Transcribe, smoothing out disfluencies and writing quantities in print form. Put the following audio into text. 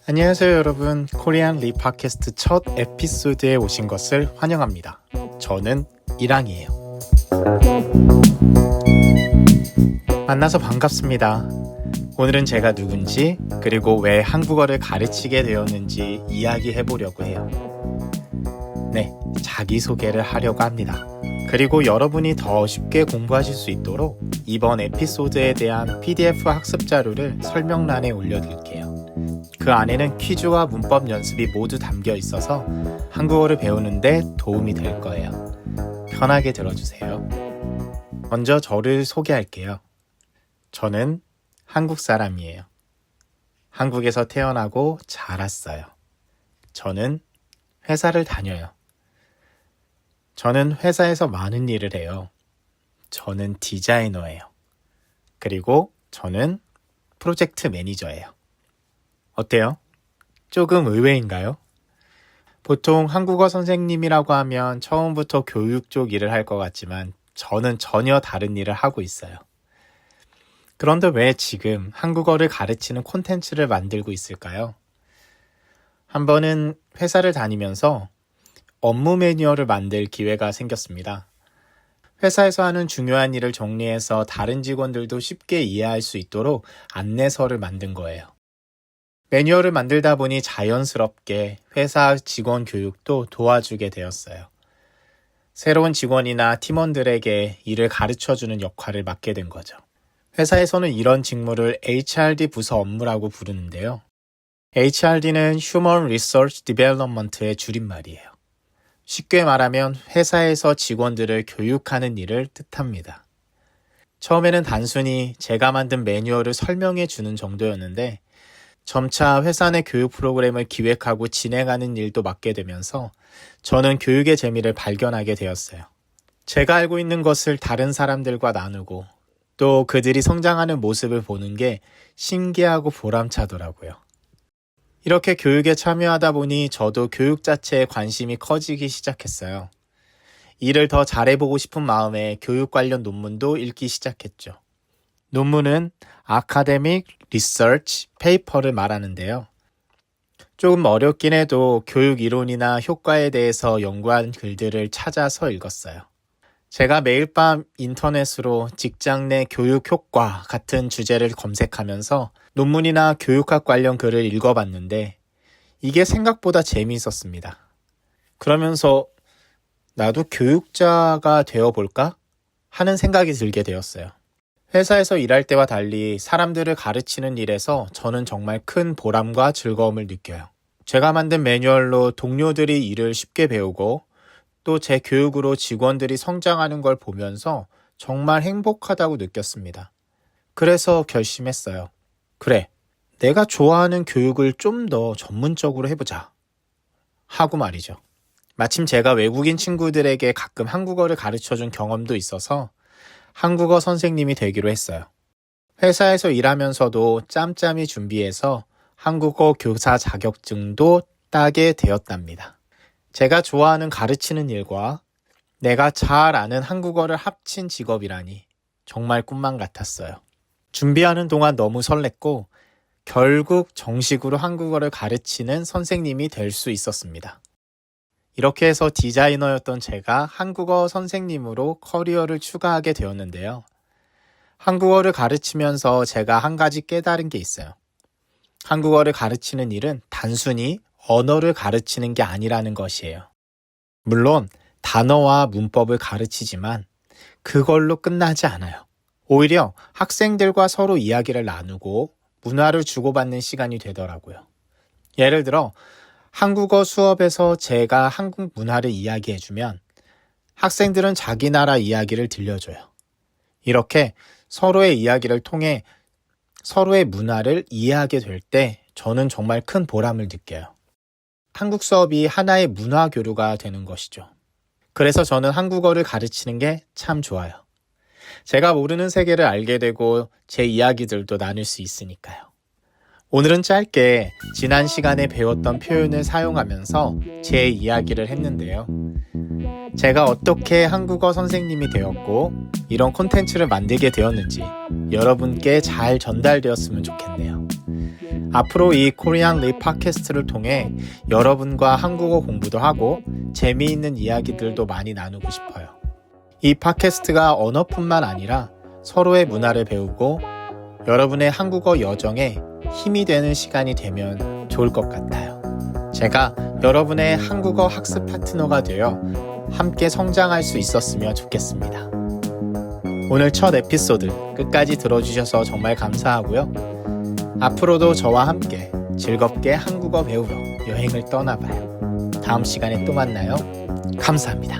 안녕하세요 여러분. 코리안 리 팟캐스트 첫 에피소드에 오신 것을 환영합니다. 저는 이랑이에요. 만나서 반갑습니다. 오늘은 제가 누군지 그리고 왜 한국어를 가르치게 되었는지 이야기해 보려고 해요. 네, 자기소개를 하려고 합니다. 그리고 여러분이 더 쉽게 공부하실 수 있도록 이번 에피소드에 대한 PDF 학습 자료를 설명란에 올려드릴게요. 그 안에는 퀴즈와 문법 연습이 모두 담겨 있어서 한국어를 배우는데 도움이 될 거예요. 편하게 들어주세요. 먼저 저를 소개할게요. 저는 한국 사람이에요. 한국에서 태어나고 자랐어요. 저는 회사를 다녀요. 저는 회사에서 많은 일을 해요. 저는 디자이너예요. 그리고 저는 프로젝트 매니저예요. 어때요? 조금 의외인가요? 보통 한국어 선생님이라고 하면 처음부터 교육 쪽 일을 할 것 같지만 저는 전혀 다른 일을 하고 있어요. 그런데 왜 지금 한국어를 가르치는 콘텐츠를 만들고 있을까요? 한 번은 회사를 다니면서 업무 매뉴얼을 만들 기회가 생겼습니다. 회사에서 하는 중요한 일을 정리해서 다른 직원들도 쉽게 이해할 수 있도록 안내서를 만든 거예요. 매뉴얼을 만들다 보니 자연스럽게 회사 직원 교육도 도와주게 되었어요. 새로운 직원이나 팀원들에게 일을 가르쳐주는 역할을 맡게 된 거죠. 회사에서는 이런 직무를 HRD 부서 업무라고 부르는데요. HRD는 Human Resource Development의 줄임말이에요. 쉽게 말하면 회사에서 직원들을 교육하는 일을 뜻합니다. 처음에는 단순히 제가 만든 매뉴얼을 설명해 주는 정도였는데 점차 회사 내 교육 프로그램을 기획하고 진행하는 일도 맡게 되면서 저는 교육의 재미를 발견하게 되었어요. 제가 알고 있는 것을 다른 사람들과 나누고 또 그들이 성장하는 모습을 보는 게 신기하고 보람차더라고요. 이렇게 교육에 참여하다 보니 저도 교육 자체에 관심이 커지기 시작했어요. 일을 더 잘해보고 싶은 마음에 교육 관련 논문도 읽기 시작했죠. 논문은 아카데믹 리서치 페이퍼를 말하는데요. 조금 어렵긴 해도 교육 이론이나 효과에 대해서 연구한 글들을 찾아서 읽었어요. 제가 매일 밤 인터넷으로 직장 내 교육 효과 같은 주제를 검색하면서 논문이나 교육학 관련 글을 읽어봤는데 이게 생각보다 재미있었습니다. 그러면서 나도 교육자가 되어볼까? 하는 생각이 들게 되었어요. 회사에서 일할 때와 달리 사람들을 가르치는 일에서 저는 정말 큰 보람과 즐거움을 느껴요. 제가 만든 매뉴얼로 동료들이 일을 쉽게 배우고 또 제 교육으로 직원들이 성장하는 걸 보면서 정말 행복하다고 느꼈습니다. 그래서 결심했어요. 그래, 내가 좋아하는 교육을 좀 더 전문적으로 해보자. 하고 말이죠. 마침 제가 외국인 친구들에게 가끔 한국어를 가르쳐준 경험도 있어서 한국어 선생님이 되기로 했어요. 회사에서 일하면서도 짬짬이 준비해서 한국어 교사 자격증도 따게 되었답니다. 제가 좋아하는 가르치는 일과 내가 잘 아는 한국어를 합친 직업이라니 정말 꿈만 같았어요. 준비하는 동안 너무 설렜고 결국 정식으로 한국어를 가르치는 선생님이 될 수 있었습니다. 이렇게 해서 디자이너였던 제가 한국어 선생님으로 커리어를 추가하게 되었는데요. 한국어를 가르치면서 제가 한 가지 깨달은 게 있어요. 한국어를 가르치는 일은 단순히 언어를 가르치는 게 아니라는 것이에요. 물론 단어와 문법을 가르치지만 그걸로 끝나지 않아요. 오히려 학생들과 서로 이야기를 나누고 문화를 주고받는 시간이 되더라고요. 예를 들어 한국어 수업에서 제가 한국 문화를 이야기해주면 학생들은 자기 나라 이야기를 들려줘요. 이렇게 서로의 이야기를 통해 서로의 문화를 이해하게 될 때 저는 정말 큰 보람을 느껴요. 한국 수업이 하나의 문화 교류가 되는 것이죠. 그래서 저는 한국어를 가르치는 게 참 좋아요. 제가 모르는 세계를 알게 되고 제 이야기들도 나눌 수 있으니까요. 오늘은 짧게 지난 시간에 배웠던 표현을 사용하면서 제 이야기를 했는데요. 제가 어떻게 한국어 선생님이 되었고 이런 콘텐츠를 만들게 되었는지 여러분께 잘 전달되었으면 좋겠네요. 앞으로 이 코리안 립 팟캐스트를 통해 여러분과 한국어 공부도 하고 재미있는 이야기들도 많이 나누고 싶어요. 이 팟캐스트가 언어뿐만 아니라 서로의 문화를 배우고 여러분의 한국어 여정에 힘이 되는 시간이 되면 좋을 것 같아요. 제가 여러분의 한국어 학습 파트너가 되어 함께 성장할 수 있었으면 좋겠습니다. 오늘 첫 에피소드 끝까지 들어주셔서 정말 감사하고요. 앞으로도 저와 함께 즐겁게 한국어 배우러 여행을 떠나봐요. 다음 시간에 또 만나요. 감사합니다.